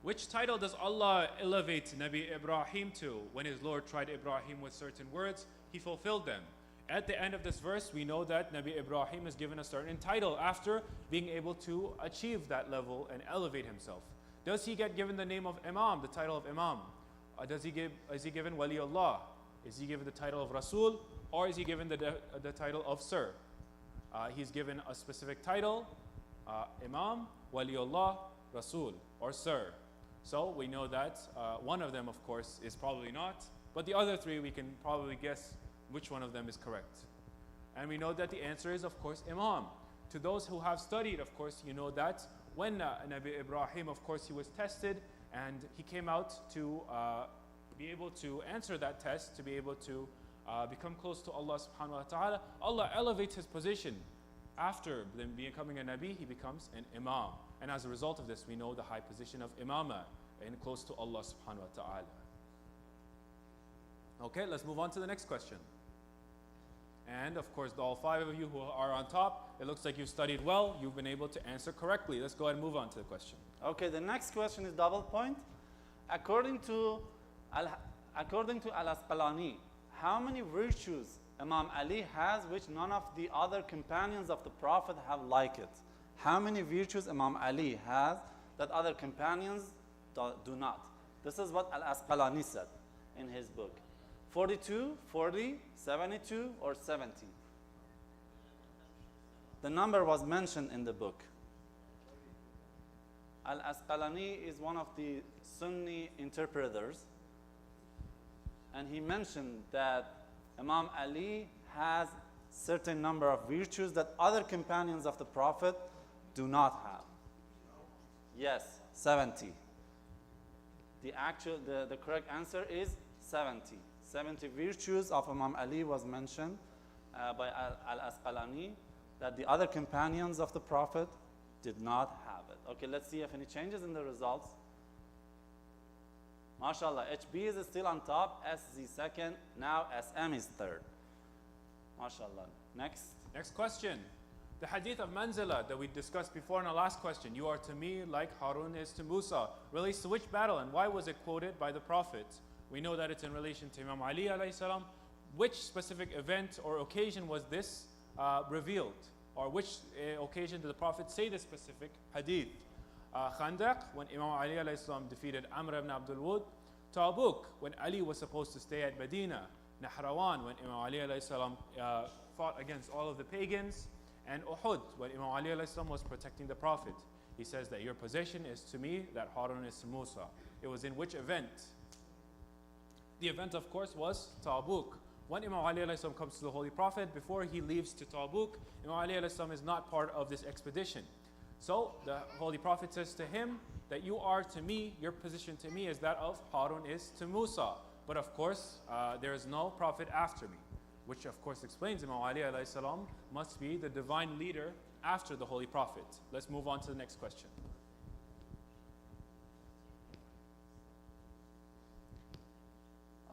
Speaker 1: Which title does Allah elevate Nabi Ibrahim to? When his Lord tried Ibrahim with certain words, he fulfilled them. At the end of this verse, we know that Nabi Ibrahim is given a certain title after being able to achieve that level and elevate himself. Does he get given the name of Imam, the title of Imam? Is he given Wali Allah? Is he given the title of Rasul? Or is he given the title of Sir? He's given a specific title, Imam, Wali Allah, Rasul, or Sir. So we know that one of them, of course, is probably not. But the other three, we can probably guess which one of them is correct. And we know that the answer is, of course, Imam. To those who have studied, of course, you know that when Nabi Ibrahim, of course, he was tested and he came out to be able to answer that test, to be able to become close to Allah subhanahu wa ta'ala, Allah elevates his position. After then becoming a Nabi, he becomes an Imam. And as a result of this, we know the high position of Imamah and close to Allah subhanahu wa ta'ala. Okay, let's move on to the next question. And of course, all five of you who are on top, it looks like you've studied well. You've been able to answer correctly. Let's go ahead and move on to the question.
Speaker 2: Okay, the next question is double point. According to Al-Asqalani, how many virtues Imam Ali has which none of the other companions of the Prophet have like it? How many virtues Imam Ali has that other companions do not? This is what Al-Asqalani said in his book. 42, 40, 72, or 70? The number was mentioned in the book. Al-Asqalani is one of the Sunni interpreters, and he mentioned that Imam Ali has certain number of virtues that other companions of the Prophet do not have. Yes, 70. The correct answer is 70. 70 virtues of Imam Ali was mentioned by Al-Asqalani that the other companions of the Prophet did not have it. Okay, let's see if any changes in the results. MashaAllah, HB is still on top, SZ second, now SM is third. MashaAllah. Next
Speaker 1: question. The hadith of Manzila that we discussed before in our last question, you are to me like Harun is to Musa, relates to which battle and why was it quoted by the Prophet? We know that it's in relation to Imam Ali alayhi salam. Which specific event or occasion was this revealed? Or which occasion did the Prophet say this specific hadith? Khandaq, when Imam Ali alayhi salam defeated Amr ibn Abdul Wud. Tabuk, when Ali was supposed to stay at Medina. Nahrawan, when Imam Ali alayhi salam fought against all of the pagans. And Uhud, when Imam Ali alayhi salam was protecting the Prophet. He says that your possession is to me, that Harun is to Musa. It was in which event? The event, of course, was Tabuk. When Imam Ali alayhi salam comes to the Holy Prophet, before he leaves to Tabuk, Imam Ali alayhi salam is not part of this expedition. So the Holy Prophet says to him that you are to me, your position to me is that of Harun is to Musa. But of course, there is no Prophet after me. Which of course explains Imam Ali alayhi salam must be the divine leader after the Holy Prophet. Let's move on to the next question.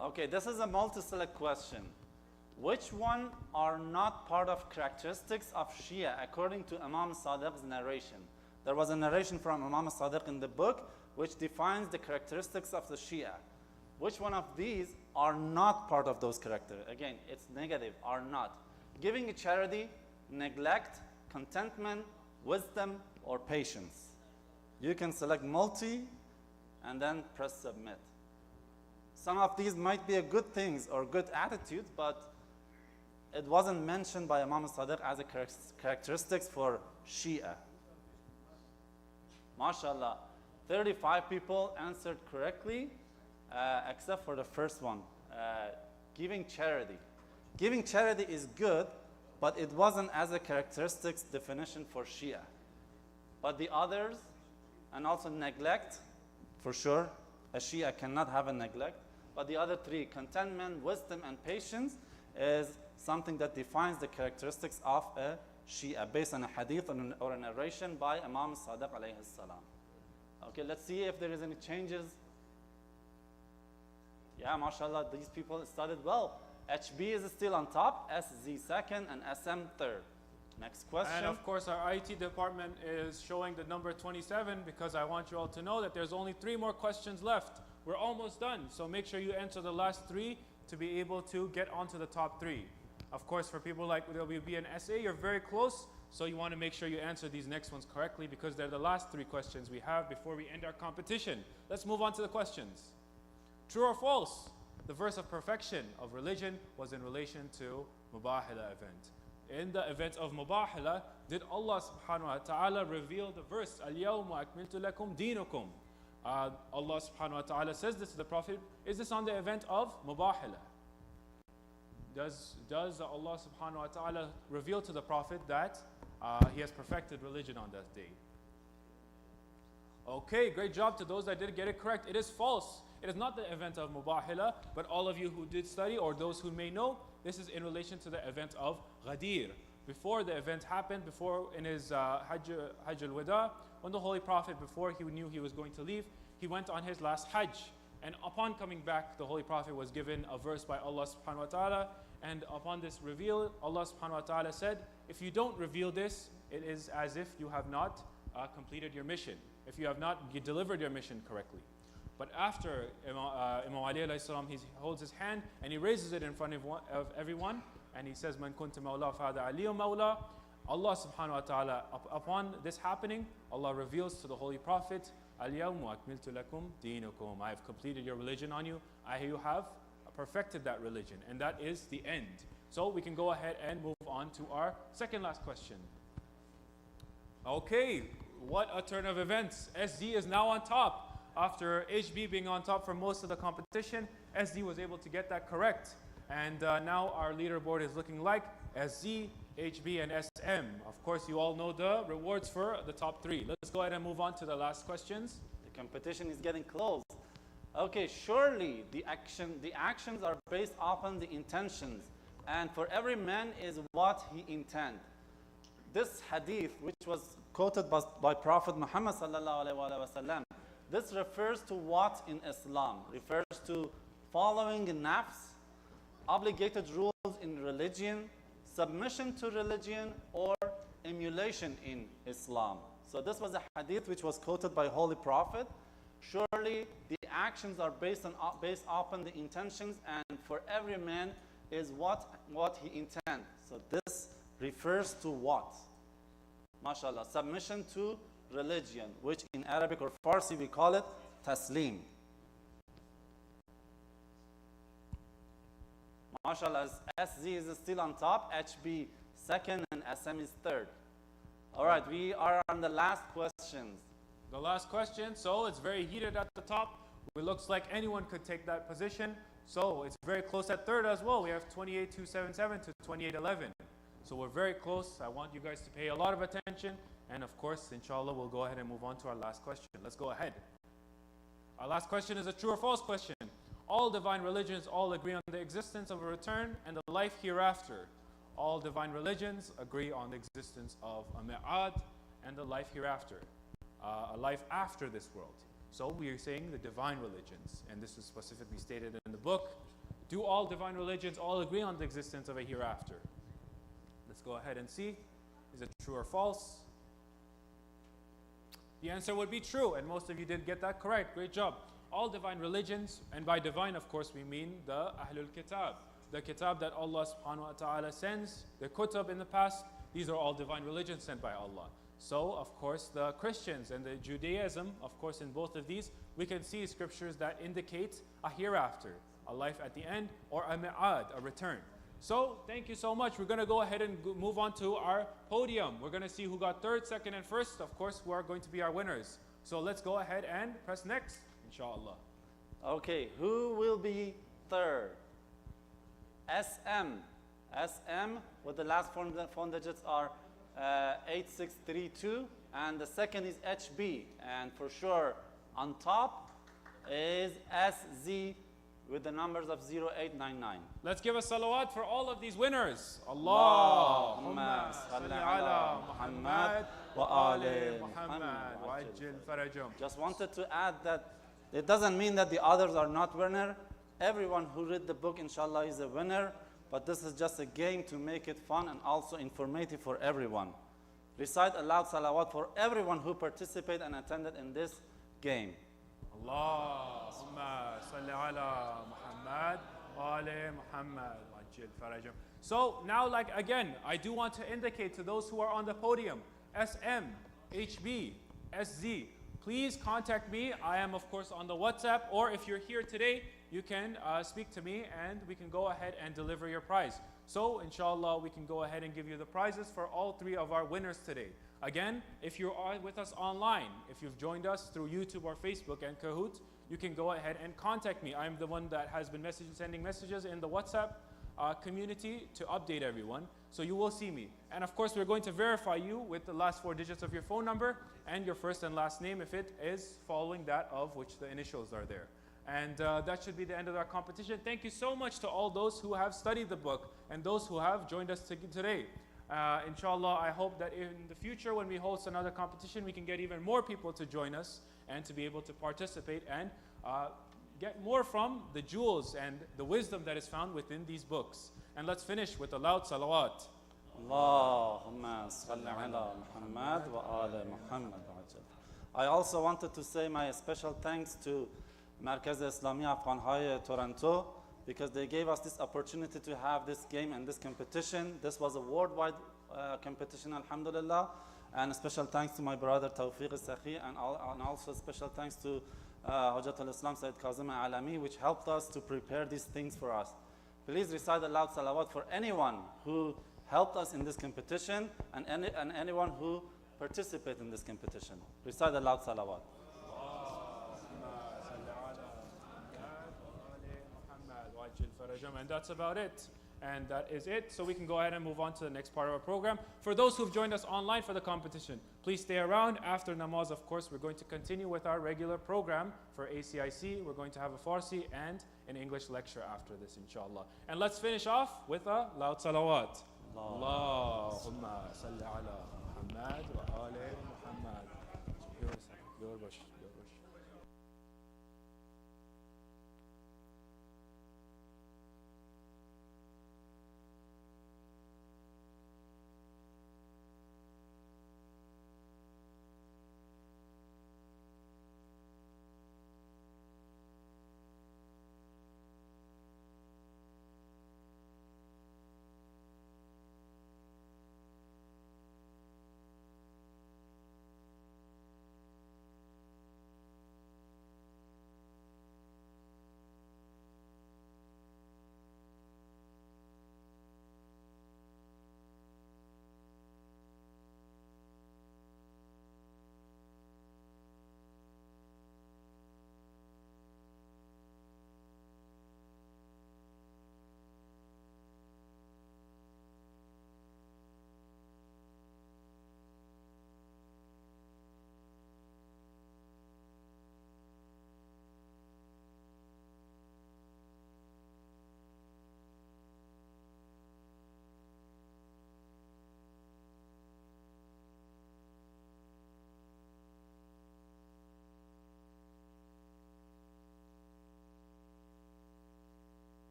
Speaker 2: Okay, this is a multi-select question. Which one are not part of characteristics of Shia according to Imam Sadiq's narration? There was a narration from Imam Sadiq in the book which defines the characteristics of the Shia. Which one of these are not part of those characteristics? Again, it's negative, are not. Giving a charity, neglect, contentment, wisdom, or patience. You can select multi and then press submit. Some of these might be a good things or good attitudes, but it wasn't mentioned by Imam Sadiq as a characteristics for Shia. MashaAllah, 35 people answered correctly, except for the first one, giving charity. Giving charity is good, but it wasn't as a characteristics definition for Shia. But the others, and also neglect, for sure, a Shia cannot have a neglect. But the other three, contentment, wisdom, and patience, is something that defines the characteristics of a Shia based on a hadith or a narration by Imam Sadiq alayhi salam. Okay, let's see if there is any changes. Yeah, mashallah, these people studied well. HB is still on top, SZ second, and SM third. Next question.
Speaker 1: And of course, our IT department is showing the number 27 because I want you all to know that there's only 3 more questions left. We're almost done. So make sure you answer the last 3 to be able to get onto the top 3. Of course, for people like WB and SA, you're very close. So you want to make sure you answer these next ones correctly because they're the last 3 questions we have before we end our competition. Let's move on to the questions. True or false? The verse of perfection of religion was in relation to Mubahila event. In the event of Mubahila, did Allah subhanahu wa ta'ala reveal the verse, Al-Yawma akmiltu lakum deenukum? Allah subhanahu wa ta'ala says this to the Prophet. Is this on the event of Mubahila? Does Allah subhanahu wa ta'ala reveal to the Prophet that he has perfected religion on that day? Okay, great job to those that did get it correct. It is false. It is not the event of Mubahila, but all of you who did study or those who may know, this is in relation to the event of Ghadir. Before the event happened, before in his Hajj al-Wada, when the Holy Prophet, before he knew he was going to leave, he went on his last Hajj. And upon coming back, the Holy Prophet was given a verse by Allah subhanahu wa ta'ala. And upon this reveal, Allah subhanahu wa ta'ala said, if you don't reveal this, it is as if you have not completed your mission. If you have not delivered your mission correctly. But after Imam Ali alayhi salam, he holds his hand and he raises it in front of everyone and he says, Man kunta mawla fahada aliyu mawla. Allah subhanahu wa ta'ala, upon this happening, Allah reveals to the Holy Prophet, Al-Yawma akmiltu lakum deenukum. I have completed your religion on you. You have perfected that religion. And that is the end. So we can go ahead and move on to our second last question. Okay, what a turn of events. SZ is now on top. After HB being on top for most of the competition, SD was able to get that correct. And now our leaderboard is looking like SZ, HB, and SM. Of course, you all know the rewards for the top 3. Let's go ahead and move on to the last questions.
Speaker 2: The competition is getting close. Okay, surely the actions are based upon the intentions. And for every man is what he intends. This hadith, which was quoted by Prophet Muhammad sallallahu alaihi wasallam, this refers to what in Islam? Refers to following nafs, obligated rules in religion, submission to religion, or emulation in Islam. So this was a hadith which was quoted by Holy Prophet. Surely the actions are based upon the intentions, and for every man is what he intends. So this refers to what? MashaAllah, submission to religion, which in Arabic or Farsi we call it taslim. MashaAllah, SZ is still on top, HB second, and SM is third. All right, we are on the last questions.
Speaker 1: The last question, so it's very heated at the top. It looks like anyone could take that position. So it's very close at third as well. We have 28,277 to 2811. So we're very close. I want you guys to pay a lot of attention. And of course, inshallah, we'll go ahead and move on to our last question. Let's go ahead. Our last question is a true or false question. All divine religions all agree on the existence of a return and the life hereafter. All divine religions agree on the existence of a mi'ad and the life hereafter. A life after this world. So we are saying the divine religions, and this is specifically stated in the book. Do all divine religions all agree on the existence of a hereafter? Let's go ahead and see. Is it true or false? The answer would be true, and most of you did get that correct. Great job. All divine religions, and by divine, of course, we mean the Ahlul Kitab. The Kitab that Allah subhanahu wa ta'ala sends, the Kutub in the past, these are all divine religions sent by Allah. So, of course, the Christians and the Judaism, of course, in both of these, we can see scriptures that indicate a hereafter, a life at the end, or a mi'ad, a return. So, thank you so much. We're going to go ahead and move on to our podium. We're going to see who got third, second, and first, of course, who are going to be our winners. So, let's go ahead and press next, inshallah.
Speaker 2: Okay, who will be third? SM. SM, with the last four digits are 8632, and the second is HB, and for sure on top is SZ with the numbers of 0899.
Speaker 1: Let's give a salawat for all of these winners.
Speaker 2: اللهم
Speaker 1: Allahumma
Speaker 2: صل
Speaker 1: salli
Speaker 2: على
Speaker 1: ala
Speaker 2: محمد
Speaker 1: Muhammad
Speaker 2: وآل
Speaker 1: wa Muhammad wa ajil farajum.
Speaker 2: Just wanted to add that it doesn't mean that the others are not winner. Everyone who read the book, inshallah, is a winner. But this is just a game to make it fun and also informative for everyone. Recite aloud salawat for everyone who participated and attended in this game.
Speaker 1: Allahumma salli ala Muhammad wa ali Muhammad wa ajil farajum. So now, like again, I do want to indicate to those who are on the podium, SM, HB, SZ, please contact me. I am, of course, on the WhatsApp, or if you're here today, you can speak to me and we can go ahead and deliver your prize. So, inshallah, we can go ahead and give you the prizes for all three of our winners today. Again, if you are with us online, if you've joined us through YouTube or Facebook and Kahoot, you can go ahead and contact me. I'm the one that has been sending messages in the WhatsApp community to update everyone. So you will see me. And of course, we're going to verify you with the last 4 digits of your phone number and your first and last name if it is following that of which the initials are there. And that should be the end of our competition. Thank you so much to all those who have studied the book and those who have joined us today. Inshallah, I hope that in the future when we host another competition, we can get even more people to join us and to be able to participate and get more from the jewels and the wisdom that is found within these books. And let's finish with a loud salawat.
Speaker 2: Allahumma salli ala Muhammad wa ala Muhammad. I also wanted to say my special thanks to Markaz Islami Afghanhay Toronto because they gave us this opportunity to have this game and this competition. This was a worldwide competition, alhamdulillah. And a special thanks to my brother Tawfiq Sakhi and also special thanks to Hujjat al-Islam Sayyid Kazim Alami, which helped us to prepare these things for us. Please recite a loud salawat for anyone who helped us in this competition and anyone who participated in this competition. Recite a loud salawat.
Speaker 1: And that's about it. And that is it. So we can go ahead and move on to the next part of our program. For those who've joined us online for the competition, please stay around. After namaz, of course, we're going to continue with our regular program for ACIC. We're going to have a Farsi and an English lecture after this, inshallah. And let's finish off with a loud salawat. Allahumma salli ala Muhammad wa ali Muhammad. Your wish.